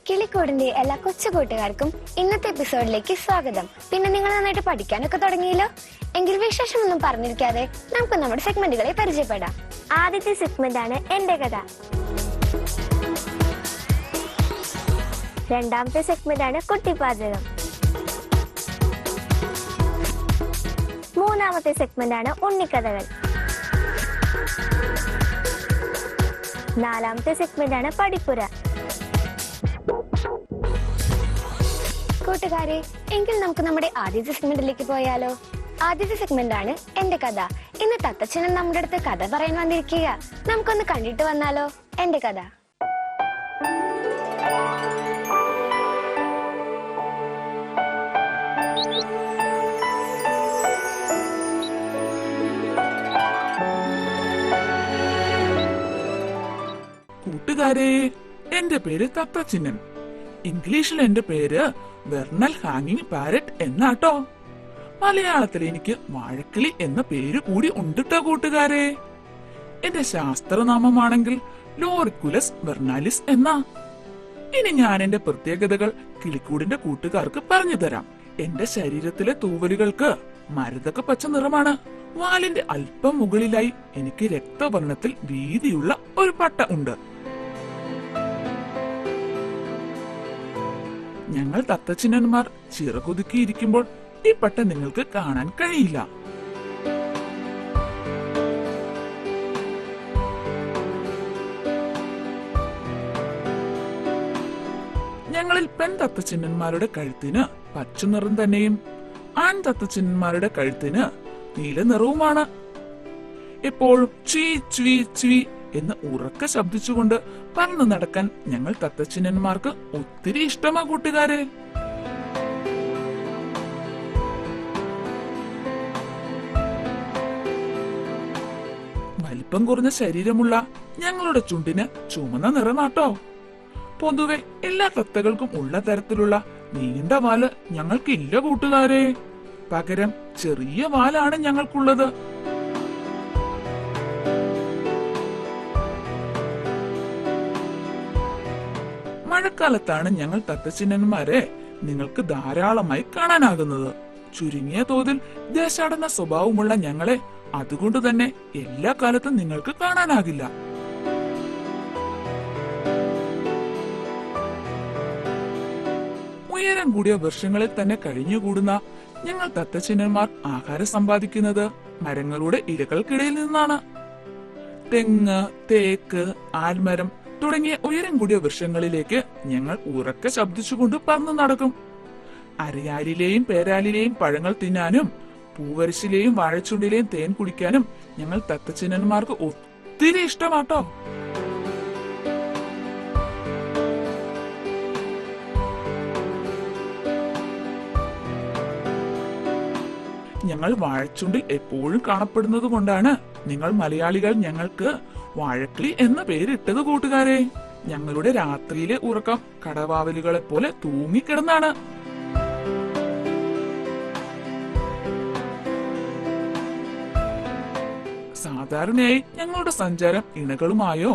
കിളിക്കൂടിന്റെ എല്ലാ കൊച്ചു കൂട്ടുകാർക്കും ഇന്നത്തെ എപ്പിസോഡിലേക്ക് സ്വാഗതം. പിന്നെ നിങ്ങൾ നന്നായിട്ട് പഠിക്കാനൊക്കെ തുടങ്ങിയല്ലോ. എങ്കിൽ വിശേഷമൊന്നും പറഞ്ഞിരിക്കാതെ നമുക്ക് നമ്മുടെ സെഗ്മെന്റുകളെ പരിചയപ്പെടാം. ആദ്യത്തെ സെഗ്മെന്റ് ആണ് എന്റെ കഥ. രണ്ടാമത്തെ സെഗ്മെന്റ് ആണ് കുട്ടിപ്പാചകം. മൂന്നാമത്തെ സെഗ്മെന്റ് ആണ് ഉണ്ണിക്കഥകൾ. നാലാമത്തെ സെഗ്മെന്റ് ആണ് പഠിപ്പുര. കൂട്ടുകാരെ, എങ്കിൽ നമുക്ക് നമ്മുടെ ആദ്യത്തെ സെഗ്മെന്റിലേക്ക് പോയാലോ. ആദ്യത്തെ സെഗ്മെന്റ് ആണ് എന്റെ കഥ. ഇന്ന് തത്തച്ഛനും നമ്മുടെ അടുത്ത് കഥ പറയാൻ വന്നിരിക്കുക. നമുക്കൊന്ന് കണ്ടിട്ട് വന്നാലോ എന്റെ കഥ. കൂട്ടുകാരെ, എന്റെ പേര് തത്തച്ചിന്നൻ. ഇംഗ്ലീഷിൽ എന്റെ പേര് വെർണൽ ഹാങ്ങിങ് പാരറ്റ് എന്നാട്ടോ. മലയാളത്തിൽ എനിക്ക് വാഴക്കിളി എന്ന പേര് കൂടി ഉണ്ടിട്ടോ കൂട്ടുകാരെ. എന്റെ ശാസ്ത്രനാമമാണെങ്കിൽ ലോറിക്കുലസ് വെർണാലിസ് എന്നാ. ഇനി ഞാൻ എന്റെ പ്രത്യേകതകൾ കിളിക്കൂടിന്റെ കൂട്ടുകാർക്ക് പറഞ്ഞു തരാം. എന്റെ ശരീരത്തിലെ തൂവലുകൾക്ക് മരുതക പച്ച നിറമാണ്. വാലിന്റെ അല്പം മുകളിലായി എനിക്ക് രക്തവർണ്ണത്തിൽ വീതിയുള്ള ഒരു പട്ട ഉണ്ട്. ഞങ്ങൾ തത്തച്ചിന്നന്മാർ ചിറകുതുക്കിയിരിക്കുമ്പോൾ ഈ പട്ട നിങ്ങൾക്ക് കാണാൻ കഴിയില്ല. ഞങ്ങളിൽ പെൺ തത്തച്ചിന്നന്മാരുടെ കഴുത്തിന് പച്ച നിറം തന്നെയും ആൺ തത്തച്ചിന്നന്മാരുടെ കഴുത്തിന് നീല നിറവുമാണ്. എപ്പോഴും ചീ ചീ ചീ എന്ന് ഉറക്ക ശബ്ദിച്ചുകൊണ്ട് പറന്നു നടക്കാൻ ഞങ്ങൾ തത്തച്ചിന്നന്മാർക്ക് ഒത്തിരി ഇഷ്ടമാ കൂട്ടുകാരെ. വലിപ്പം കുറഞ്ഞ ശരീരമുള്ള ഞങ്ങളുടെ ചുണ്ടിന് ചുമന്ന നിറമാട്ടോ. പൊതുവെ എല്ലാ തത്തകൾക്കും ഉള്ള തരത്തിലുള്ള നീണ്ട വാല് ഞങ്ങൾക്കില്ല കൂട്ടുകാരെ. പകരം ചെറിയ വാലാണ് ഞങ്ങൾക്കുള്ളത്. മഴക്കാലത്താണ് ഞങ്ങൾ തത്തച്ചിന്നന്മാരെ നിങ്ങൾക്ക് ധാരാളമായി കാണാനാകുന്നത്. ചുരുങ്ങിയ തോതിൽ ദേശാടന സ്വഭാവമുള്ള ഞങ്ങളെ അതുകൊണ്ട് തന്നെ എല്ലാ കാലത്തും നിങ്ങൾക്ക് കാണാനാകില്ല. ഉയരം കൂടിയ വൃക്ഷങ്ങളിൽ തന്നെ കഴിഞ്ഞുകൂടുന്ന ഞങ്ങൾ തത്തച്ചിന്നന്മാർ ആഹാരം സമ്പാദിക്കുന്നത് മരങ്ങളുടെ ഇലകൾക്കിടയിൽ നിന്നാണ്. തെങ്ങ്, തേക്ക്, ആൽമരം തുടങ്ങിയ ഉയരം കൂടിയ വൃക്ഷങ്ങളിലേക്ക് ഞങ്ങൾ ഉറക്കെ ശബ്ദിച്ചുകൊണ്ട് പറന്നു നടക്കും. അരയാലിലെയും പേരാലിലെയും പഴങ്ങൾ തിന്നാനും പൂവരശിലെയും വാഴച്ചുണ്ടിലെയും തേൻ കുടിക്കാനും ഞങ്ങൾ തത്തച്ചിന്നന്മാർക്ക് ഒത്തിരി ഇഷ്ടമാട്ടോ. ഞങ്ങൾ വാഴച്ചുണ്ടിൽ എപ്പോഴും കാണപ്പെടുന്നത് കൊണ്ടാണ് നിങ്ങൾ മലയാളികൾ ഞങ്ങൾക്ക് വാഴക്കിളി എന്ന പേരിട്ടത് കൂട്ടുകാരെ. ഞങ്ങളുടെ രാത്രിയിലെ ഉറക്കം കടവാവലുകളെ പോലെ തൂങ്ങിക്കിടന്നാണ്. സാധാരണയായി ഞങ്ങളുടെ സഞ്ചാരം ഇണകളുമായോ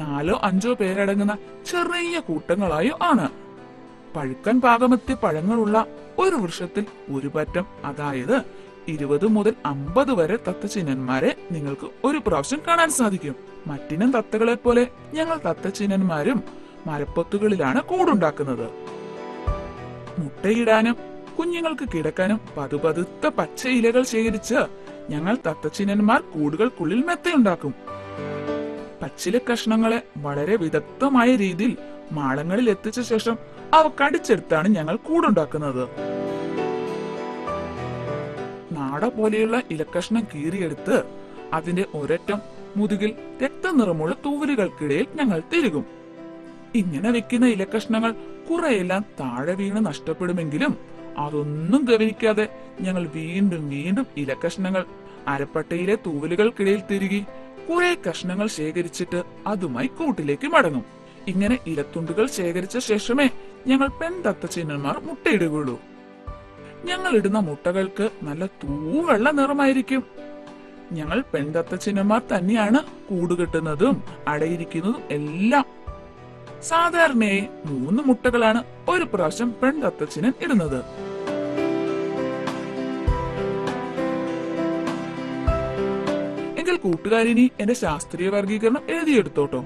4-5 പേരടങ്ങുന്ന ചെറിയ കൂട്ടങ്ങളായോ ആണ്. പഴുക്കാൻ പാകമെത്തിയ പഴങ്ങളുള്ള ഒരു വൃക്ഷത്തിൽ ഒരു പറ്റം, അതായത് 20 മുതൽ 50 വരെ തത്തച്ചിന്നന്മാരെ നിങ്ങൾക്ക് ഒരു പ്രാവശ്യം കാണാൻ സാധിക്കും. മറ്റിനം തത്തകളെ പോലെ ഞങ്ങൾ തത്തച്ചിന്നന്മാരും മരപ്പൊത്തുകളിലാണ് കൂടുണ്ടാക്കുന്നത്. മുട്ടയിടാനും കുഞ്ഞുങ്ങൾക്ക് കിടക്കാനും പതുപതുത്ത പച്ച ഇലകൾ ശേഖരിച്ച് ഞങ്ങൾ തത്തച്ചിന്നന്മാർ കൂടുകൾക്കുള്ളിൽ മെത്തയുണ്ടാക്കും. പച്ചില കഷ്ണങ്ങളെ വളരെ വിദഗ്ധമായ രീതിയിൽ മാളങ്ങളിൽ എത്തിച്ച ശേഷം അവ കടിച്ചെടുത്താണ് ഞങ്ങൾ കൂടുണ്ടാക്കുന്നത്. നാട പോലെയുള്ള ഇലക്കഷ്ണം കീറിയെടുത്ത് അതിന്റെ ഒരറ്റം മുതുകിൽ രക്തനിറമുള്ള തൂവലുകൾക്കിടയിൽ ഞങ്ങൾ തിരുകും. ഇങ്ങനെ വെക്കുന്ന ഇലക്കഷ്ണങ്ങൾ കുറെയെല്ലാം താഴെ വീണ് നഷ്ടപ്പെടുമെങ്കിലും അതൊന്നും ഗവനിക്കാതെ ഞങ്ങൾ വീണ്ടും വീണ്ടും ഇലക്കഷ്ണങ്ങൾ അരപ്പട്ടയിലെ തൂവലുകൾക്കിടയിൽ തിരുകി കുറെ കഷ്ണങ്ങൾ ശേഖരിച്ചിട്ട് അതുമായി കൂട്ടിലേക്ക് മടങ്ങും. ഇങ്ങനെ ഇലത്തുണ്ടുകൾ ശേഖരിച്ച ശേഷമേ ഞങ്ങൾ പെൺ തത്തച്ചിന്നന്മാർ മുട്ടയിടുകയുള്ളൂ. ഞങ്ങൾ ഇടുന്ന മുട്ടകൾക്ക് നല്ല തൂവെള്ള നിറമായിരിക്കും. ഞങ്ങൾ പെൺതത്തച്ഛനന്മാർ തന്നെയാണ് കൂടുകെട്ടുന്നതും അടയിരിക്കുന്നതും എല്ലാം. സാധാരണയായി 3 മുട്ടകളാണ് ഒരു പ്രാവശ്യം പെൺതത്തച്ഛനൻ ഇടുന്നത്. എങ്കിൽ കൂട്ടുകാരിനി എന്റെ ശാസ്ത്രീയ വർഗീകരണം എഴുതിയെടുത്തോട്ടോ.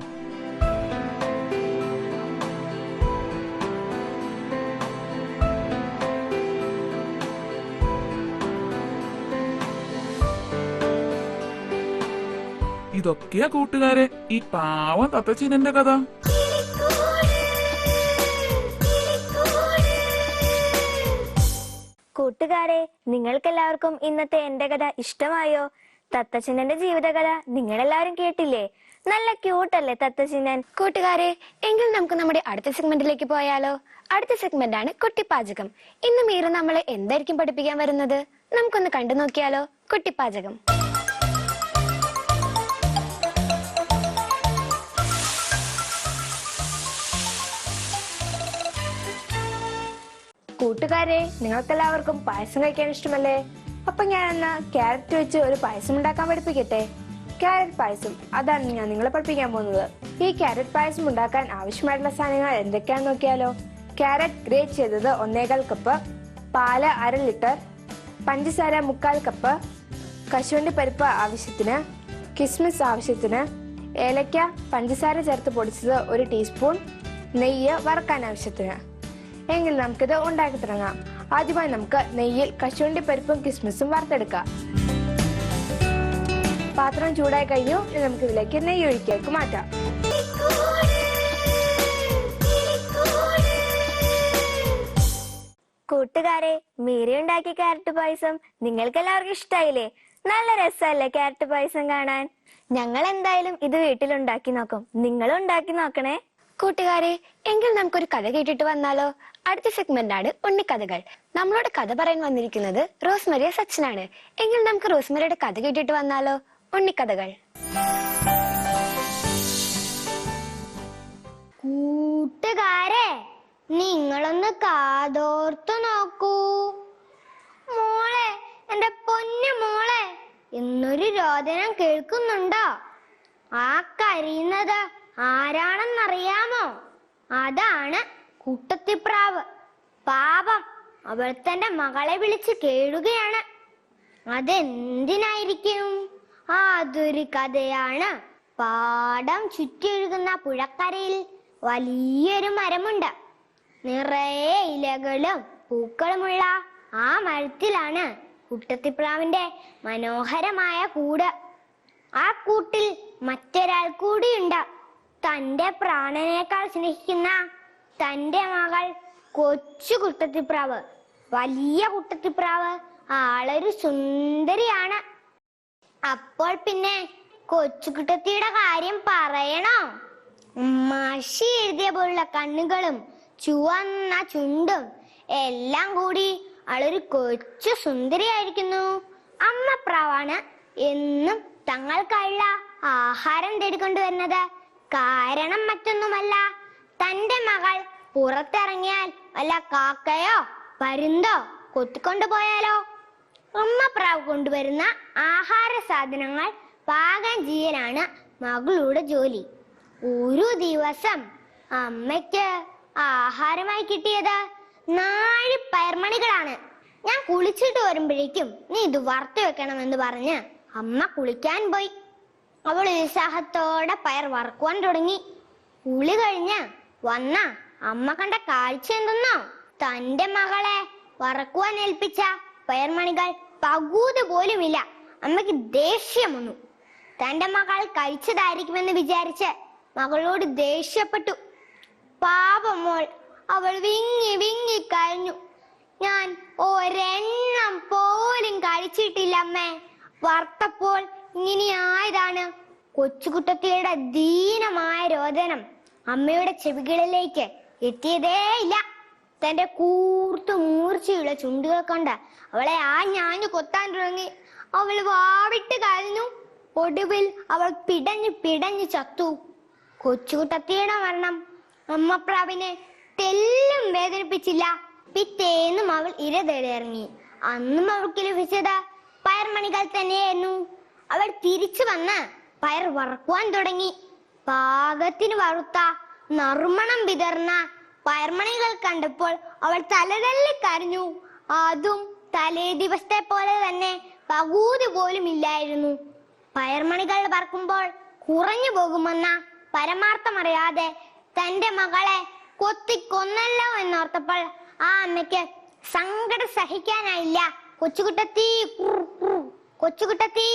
ഇതൊക്കെയാ കൂട്ടുകാരെ ഈ പാവം തത്തച്ഛനന്റെ കഥ. കൂട്ടുകാരെ, നിങ്ങൾക്കെല്ലാവർക്കും ഇന്നത്തെ എന്റെ കഥ ഇഷ്ടമായോ? തത്തച്ചിന്നന്റെ ജീവിതകഥ നിങ്ങളെല്ലാവരും കേട്ടില്ലേ? നല്ല ക്യൂട്ടല്ലേ തത്തച്ചിന്നൻ? കൂട്ടുകാരെ, എങ്കിൽ നമുക്ക് നമ്മുടെ അടുത്ത സെഗ്മെന്റിലേക്ക് പോയാലോ? അടുത്ത സെഗ്മെന്റ് ആണ് കുട്ടിപ്പാചകം. ഇന്ന് മീര നമ്മളെ എന്തായിരിക്കും പഠിപ്പിക്കാൻ വരുന്നത്? നമുക്കൊന്ന് കണ്ടു നോക്കിയാലോ? കുട്ടിപ്പാചകം. കൂട്ടുകാരെ, നിങ്ങൾക്കെല്ലാവർക്കും പായസം കഴിക്കാൻ ഇഷ്ടമല്ലേ? അപ്പൊ ഞാൻ എന്നാ ക്യാരറ്റ് വെച്ച് ഒരു പായസം ഉണ്ടാക്കാൻ പഠിപ്പിക്കട്ടെ. ക്യാരറ്റ് പായസം, അതാണ് ഞാൻ നിങ്ങളെ പഠിപ്പിക്കാൻ പോകുന്നത്. ഈ ക്യാരറ്റ് പായസം ഉണ്ടാക്കാൻ ആവശ്യമായിട്ടുള്ള സാധനങ്ങൾ എന്തൊക്കെയാണെന്ന് നോക്കിയാലോ? ക്യാരറ്റ് ഗ്രേറ്റ് ചെയ്തത് 1.25 കപ്പ്, പാല് 1/2 ലിറ്റർ, പഞ്ചസാര 3/4 കപ്പ്, കശുവണ്ടി പരിപ്പ് ആവശ്യത്തിന്, കിസ്മിസ് ആവശ്യത്തിന്, ഏലക്ക പഞ്ചസാര ചേർത്ത് പൊടിച്ചത് 1 ടീസ്പൂൺ, നെയ്യ് വറക്കാൻ ആവശ്യത്തിന്. എങ്കിൽ നമുക്കിത് ഉണ്ടാക്കി തുടങ്ങാം. ആദ്യമായി നമുക്ക് നെയ്യിൽ കശുവണ്ടി പരിപ്പും കിസ്മിസും വറുത്തെടുക്കാം. പാത്രം ചൂടായി കഴിഞ്ഞു. ഇനി നമുക്ക് ഇതിലേക്ക് നെയ്യ് ഒഴിക്കേക്ക് മാറ്റാം. കൂട്ടുകാരെ, മീരയുണ്ടാക്കിയ ക്യാരറ്റ് പായസം നിങ്ങൾക്ക് എല്ലാവർക്കും ഇഷ്ടായില്ലേ? നല്ല രസമല്ലേ ക്യാരറ്റ് പായസം കാണാൻ? ഞങ്ങൾ എന്തായാലും ഇത് വീട്ടിലുണ്ടാക്കി നോക്കും. നിങ്ങളും ഉണ്ടാക്കി നോക്കണേ. കൂട്ടുകാരെ, എങ്കിൽ നമുക്കൊരു കഥ കേട്ടിട്ട് വന്നാലോ? അടുത്ത സെഗ്മെന്റ് ആണ് ഉണ്ണിക്കഥകൾ. നമ്മളോട് കഥ പറയാൻ വന്നിരിക്കുന്നത് റോസ്മരിയ സച്ചിനാണ്. എങ്കിൽ നമുക്ക് റോസ്മരിയുടെ കഥ കേട്ടിട്ട് വന്നാലോ? ഉണ്ണിക്കഥകൾ. കൂട്ടുകാരെ, നിങ്ങളൊന്ന് കാതോർത്തു നോക്കൂ. മോളെ, എന്റെ പൊന്നു മോളെ, എന്നൊരു രോദനം കേൾക്കുന്നുണ്ടോ? ആ കരയുന്നത് ആരാണെന്നറിയാമോ? അതാണ് കുട്ടത്തിപ്രാവ്. പാപം, അവൾ തന്റെ മകളെ വിളിച്ച് കേഴുകയാണ്. അതെന്തിനായിരിക്കും? അതൊരു കഥയാണ്. പാടം ചുറ്റിയൊഴുകുന്ന പുഴക്കരയിൽ വലിയൊരു മരമുണ്ട്. നിറയെ ഇലകളും പൂക്കളുമുള്ള ആ മരത്തിലാണ് കുട്ടത്തിപ്രാവിന്റെ മനോഹരമായ കൂട്. ആ കൂട്ടിൽ മറ്റൊരാൾ കൂടിയുണ്ട്. തന്റെ പ്രാണനേക്കാൾ സ്നേഹിക്കുന്ന തന്റെ മകൾ കൊച്ചു കുട്ടത്തിപ്രാവ്. വലിയ കുട്ടത്തിപ്രാവ് ആളൊരു സുന്ദരിയാണ്. അപ്പോൾ പിന്നെ കൊച്ചുകുട്ടത്തിയുടെ കാര്യം പറയണോ? മഷി എഴുതിയ പോലുള്ള കണ്ണുകളും ചുവന്ന ചുണ്ടും എല്ലാം കൂടി അവളൊരു കൊച്ചു സുന്ദരിയായിരിക്കുന്നു. അമ്മ പ്രാവാണ് എന്നും തങ്ങൾക്കുള്ള ആഹാരം തേടിക്കൊണ്ടുവരുന്നത്. കാരണം മറ്റൊന്നുമല്ല, തന്റെ മകൾ പുറത്തിറങ്ങിയാൽ വല്ല കാക്കയോ പരുന്തോ കൊത്തിക്കൊണ്ടു പോയാലോ? അമ്മ പ്രാവ് കൊണ്ടുവരുന്ന ആഹാര സാധനങ്ങൾ പാകം ചെയ്യാനാണ് മകളുടെ ജോലി. ഒരു ദിവസം അമ്മയ്ക്ക് ആഹാരമായി കിട്ടിയത് 4 പയർമണികളാണ്. ഞാൻ കുളിച്ചിട്ട് വരുമ്പോഴേക്കും നീ ഇത് വറുത്തു വെക്കണമെന്ന് പറഞ്ഞ് അമ്മ കുളിക്കാൻ പോയി. അവൾ ഉത്സാഹത്തോടെ പയർ വറുക്കുവാൻ തുടങ്ങി. കുളി കഴിഞ്ഞ് വന്ന അമ്മ കണ്ട കാഴ്ച എന്തെന്നോ? തന്റെ മകളെ വറക്കുവാൻ ഏൽപ്പിച്ച പയർമണികൾ പകുതി പോലുമില്ല. അമ്മയ്ക്ക് ദേഷ്യം വന്നു. തന്റെ മകൾ കഴിച്ചതായിരിക്കുമെന്ന് വിചാരിച്ച് മകളോട് ദേഷ്യപ്പെട്ടു. പാപം മോൾ, അവൾ വിങ്ങി വിങ്ങി കഴിഞ്ഞു. ഞാൻ ഒരെണ്ണം പോലും കഴിച്ചിട്ടില്ല അമ്മേ. വറുത്തപ്പോൾ ഇങ്ങനെയായതാണ്. കൊച്ചുകുട്ടത്തിയുടെ ദീനമായ രോദനം അമ്മയുടെ ചെവികളിലേക്ക് എത്തിയതേയില്ല. തന്റെ കൂർത്തു മൂർച്ചയുള്ള ചുണ്ടുകൾ കൊണ്ട് അവളെ ഞാഞ്ഞു കൊത്താൻ തുടങ്ങി. അവൾ വാവിട്ട് കഴിഞ്ഞു. ഒടുവിൽ അവൾ പിടഞ്ഞു പിടഞ്ഞു ചത്തു. കൊച്ചുകുട്ടത്തിയുടെ മരണം അമ്മപ്രാവിനെ തെല്ലും വേദനിപ്പിച്ചില്ല. പിറ്റേന്നും അവൾ ഇര തേടിയിറങ്ങി. അന്നും അവൾക്ക് ലഭിച്ചത് പയർമണികൾ തന്നെയായിരുന്നു. അവൾ തിരിച്ചു വന്ന് പയർ വറക്കുവാൻ തുടങ്ങി. പാകത്തിന് വറുത്ത നറുമണം വിതർന്ന പയർമണികൾ കണ്ടപ്പോൾ അവൾ തലതല്ലി കരഞ്ഞു. അതും തലേ ദിവസത്തെ പോലെ തന്നെ പകുതി പോലും ഇല്ലായിരുന്നു. പയർമണികൾ പറക്കുമ്പോൾ കുറഞ്ഞു പോകുമെന്ന പരമാർത്ഥമറിയാതെ തന്റെ മകളെ കൊത്തിക്കൊന്നല്ലോ എന്നോർത്തപ്പോൾ ആ അമ്മയ്ക്ക് സങ്കടം സഹിക്കാനായില്ല. കൊച്ചുകുട്ടത്തി കൊച്ചുകുട്ടത്തി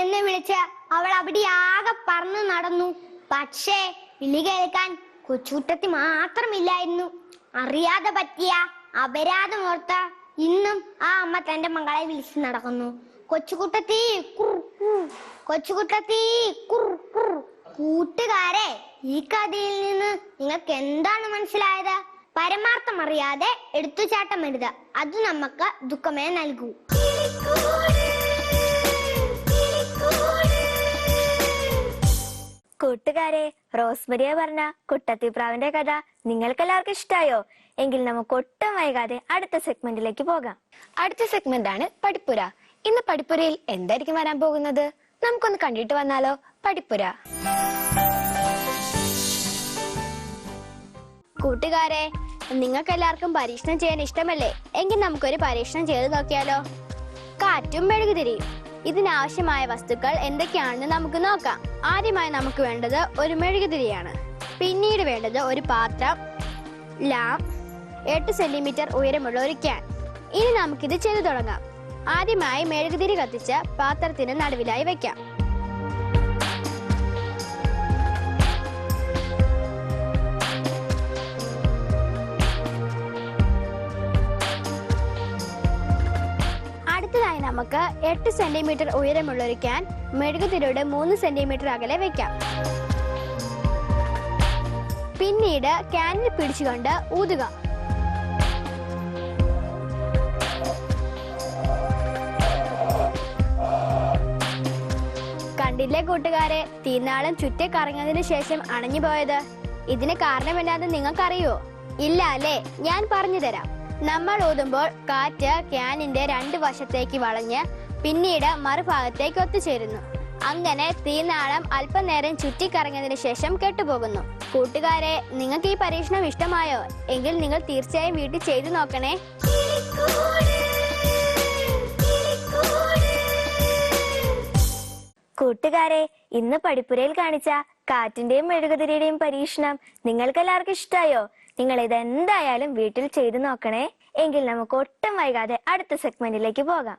എന്ന് വിളിച്ച് അവൾ അവിടെ ആകെ പറന്നു നടന്നു. പക്ഷേ വിളി കേൾക്കാൻ കൊച്ചുകുട്ടത്തി മാത്രമില്ലായിരുന്നു. അറിയാതെ പറ്റിയ അപരാധമോർത്ത് ഇന്നും ആ അമ്മ തന്റെ മകളെ വിളിച്ചു നടക്കുന്നു. കൊച്ചുകുട്ടത്തി കൊച്ചുകുട്ടത്തി. കൂട്ടുകാരെ, ഈ കഥയിൽ നിന്ന് നിങ്ങൾക്ക് എന്താണ് മനസ്സിലായത്? പരമാർത്ഥം അറിയാതെ എടുത്തുചാട്ടം വരുത്, അത് നമുക്ക് ദുഃഖമേ നൽകൂ. കൂട്ടുകാരെ, റോസ്മരിയ പറഞ്ഞ കുട്ടത്തിപ്രാവിന്റെ കഥ നിങ്ങൾക്കെല്ലാവർക്കും ഇഷ്ടായോ? എങ്കിൽ നമുക്ക് ഒട്ടും വൈകാതെ അടുത്ത സെഗ്മെന്റിലേക്ക് പോകാം. അടുത്ത സെഗ്മെന്റ് ആണ് പഠിപ്പുര. ഇന്ന് പഠിപ്പുരയിൽ എന്തായിരിക്കും വരാൻ പോകുന്നത്? നമുക്കൊന്ന് കണ്ടിട്ട് വന്നാലോ? പഠിപ്പുര. കൂട്ടുകാരെ, നിങ്ങൾക്ക് എല്ലാവർക്കും പരീക്ഷണം ചെയ്യാൻ ഇഷ്ടമല്ലേ? എങ്കിൽ നമുക്കൊരു പരീക്ഷണം ചെയ്ത് നോക്കിയാലോ? കാറ്റും മെഴുകുതിരിയും. ഇതിനാവശ്യമായ വസ്തുക്കൾ എന്തൊക്കെയാണെന്ന് നമുക്ക് നോക്കാം. ആദ്യമായി നമുക്ക് വേണ്ടത് ഒരു മെഴുകുതിരിയാണ്. പിന്നീട് വേണ്ടത് ഒരു പാത്രം, ലാം, 8 സെന്റിമീറ്റർ ഉയരമുള്ള ഒരു ക്യാൻ. ഇനി നമുക്കിത് ചെയ്തു തുടങ്ങാം. ആദ്യമായി മെഴുകുതിരി കത്തിച്ച് പാത്രത്തിന് നടുവിലായി വെക്കാം. അടുത്തതായി നമുക്ക് 8 സെന്റിമീറ്റർ ഉയരമുള്ള ഒരു ക്യാൻ മെഴുകുതിരിയുടെ 3 സെന്റിമീറ്റർ അകലെ വെക്കാം. പിന്നീട് ക്യാനിൽ പിടിച്ചുകൊണ്ട് ഊതുക. കണ്ടില്ലേ കൂട്ടുകാരെ, തീനാളം ചുറ്റി കറങ്ങിയതിനു ശേഷം അണഞ്ഞു പോയത്? ഇതിന് കാരണമെന്നാന്ന് നിങ്ങൾക്കറിയോ? ഇല്ല അല്ലേ? ഞാൻ പറഞ്ഞു തരാം. നമ്മൾ ഊതുമ്പോൾ കാറ്റ് ക്യാനിന്റെ 2 വശത്തേക്ക് വളഞ്ഞ് പിന്നീട് മറുഭാഗത്തേക്ക് ഒത്തുചേരുന്നു. അങ്ങനെ തീനാളം അല്പനേരം ചുറ്റിക്കറങ്ങിയതിനു ശേഷം കെട്ടുപോകുന്നു. കൂട്ടുകാരെ, നിങ്ങൾക്ക് ഈ പരീക്ഷണം ഇഷ്ടമായോ? എങ്കിൽ നിങ്ങൾ തീർച്ചയായും വീട്ടിൽ ചെയ്തു നോക്കണേ. കൂട്ടുകാരെ, ഇന്ന് പഠിപ്പുരയിൽ കാണിച്ച കാറ്റിന്റെയും മെഴുകുതിരിയുടെയും പരീക്ഷണം നിങ്ങൾക്ക് എല്ലാവർക്കും ഇഷ്ടായോ? നിങ്ങൾ ഇതെന്തായാലും വീട്ടിൽ ചെയ്തു നോക്കണേ. എങ്കിൽ നമുക്ക് ഒട്ടും വൈകാതെ അടുത്ത സെഗ്മെന്റിലേക്ക് പോകാം.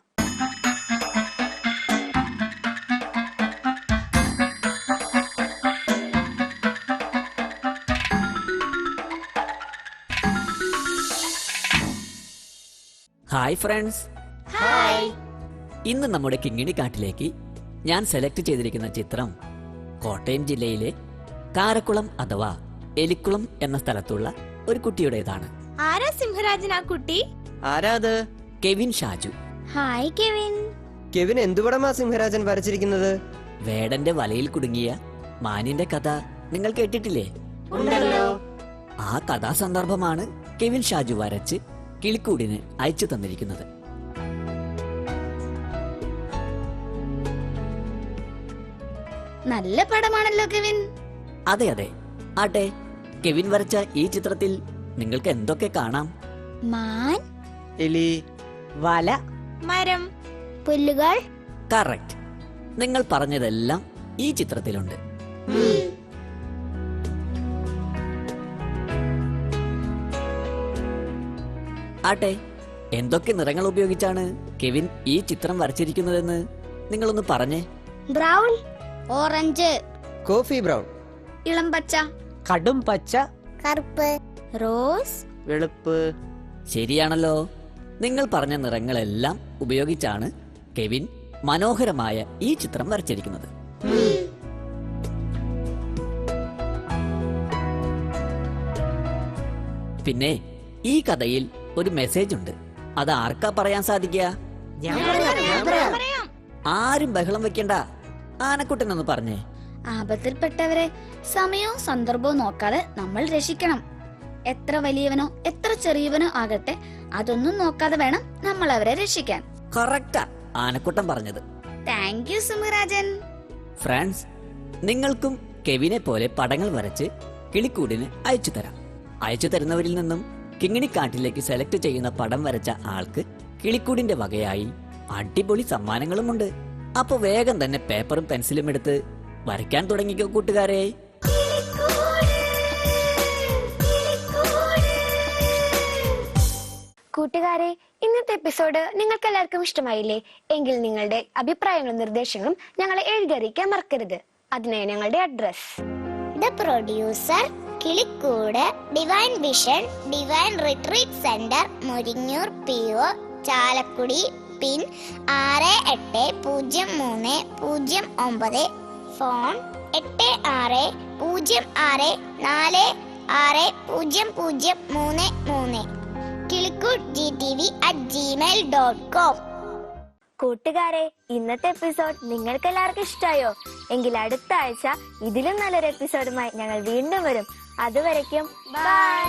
Hi friends. ഇന്ന് നമ്മുടെ കിങ്ങിണിക്കാട്ടിലേക്ക് ഞാൻ സെലക്ട് ചെയ്തിരിക്കുന്ന ചിത്രം കോട്ടയം ജില്ലയിലെ കാരക്കുളം അഥവാ എലിക്കുളം എന്ന സ്ഥലത്തുള്ള ഒരു കുട്ടിയുടേതാണ്. ആരാ സിംഹരാജൻ ആ കുട്ടി? ആരാത്? Kevin Shaju. Hi Kevin. Kevin എന്തുപടമാ സിംഹരാജൻ വരച്ചിരിക്കുന്നത്? വേടന്റെ വലയിൽ കുടുങ്ങിയ മാനിന്റെ കഥ നിങ്ങൾ കേട്ടിട്ടില്ലേ? ആ കഥാസന്ദർഭമാണ് കെവിൻ ഷാജു വരച്ച് കിളിക്കൂടിന് അയച്ചു തന്നിരിക്കുന്നത്. നല്ല പടമാണല്ലോ കെവിൻ. അതെ അതെ. ആട്ടെ, കെവിൻ വരച്ച ഈ ചിത്രത്തിൽ നിങ്ങൾക്ക് എന്തൊക്കെ കാണാം? മാൻ, എലി, വല, മരം, പുല്ലുകൾ. കറക്റ്റ്. നിങ്ങൾ പറഞ്ഞതെല്ലാം ഈ ചിത്രത്തിലുണ്ട്. ആട്ടെ, എന്തൊക്കെ നിറങ്ങൾ ഉപയോഗിച്ചാണ് കെവിൻ ഈ ചിത്രം വരച്ചിരിക്കുന്നതെന്ന് നിങ്ങളൊന്ന് പറഞ്ഞേ. ബ്രൗൺ, ഓറഞ്ച്, കോഫി ബ്രൗൺ, ഇളം പച്ച, കടും പച്ച, കറുപ്പ്, റോസ്, വെളുപ്പ്. ശരിയാണല്ലോ. നിങ്ങൾ പറഞ്ഞ നിറങ്ങളെല്ലാം ഉപയോഗിച്ചാണ് കെവിൻ മനോഹരമായ ഈ ചിത്രം വരച്ചിരിക്കുന്നത്. പിന്നെ ഈ കഥയിൽ ഒരു മെസ്സേജ് ഉണ്ട്. അത് ആർക്കാ പറയാൻ സാധിക്കുക? ആരും ബഹളം വെക്കണ്ട. ആനക്കുട്ടനൊന്ന് പറഞ്ഞേ. ആപത്തിൽപ്പെട്ടവരെ സമയവും സന്ദർഭവും നോക്കാതെ നമ്മൾ രക്ഷിക്കണം. എത്ര വലിയവനോ എത്ര ചെറിയവനോ ആകട്ടെ, അതൊന്നും നോക്കാതെ വേണം നമ്മൾ അവരെ രക്ഷിക്കാൻ. കറക്റ്റാ ആനക്കുട്ടൻ പറഞ്ഞത്. Thank you സിംഹരാജൻ. ഫ്രണ്ട്സ്, നിങ്ങൾക്കും കെവിനെ പോലെ പടങ്ങൾ വരച്ച് കിളിക്കൂടിന് അയച്ചു തരാം. അയച്ചു തരുന്നവരിൽ നിന്നും കിങ്ങിണിക്കാട്ടിലേക്ക് സെലക്ട് ചെയ്യുന്ന പടം വരച്ച ആൾക്ക് കിളിക്കൂടിന്റെ വകയായി അടിപൊളി സമ്മാനങ്ങളുമുണ്ട്. അപ്പൊ വേഗം തന്നെ പേപ്പറും പെൻസിലും എടുത്ത് വരയ്ക്കാൻ തുടങ്ങിക്കോ കൂട്ടുകാരെ. കൂട്ടുകാരെ, ഇന്നത്തെ എപ്പിസോഡ് നിങ്ങൾക്ക് എല്ലാവർക്കും ഇഷ്ടമായില്ലേ? എങ്കിൽ നിങ്ങളുടെ അഭിപ്രായങ്ങളും നിർദ്ദേശങ്ങളും ഞങ്ങളെ എഴുതി അറിയിക്കാൻ മറക്കരുത്. അതിനായി ഞങ്ങളുടെ address: the producer, Kilikkoodu, divine vision, divine retreat centre, Muringoor PO, Chalakudy, pin 680309, phone 8606460033, kilikkud@gmail.com. കൂട്ടുകാരെ, ഇന്നത്തെ എപ്പിസോഡ് നിങ്ങൾക്ക് എല്ലാവർക്കും ഇഷ്ടമായോ? എങ്കിൽ അടുത്ത ആഴ്ച ഇതിലും നല്ലൊരു എപ്പിസോഡുമായി ഞങ്ങൾ വീണ്ടും വരും. അതുവരയ്ക്കും ബൈ.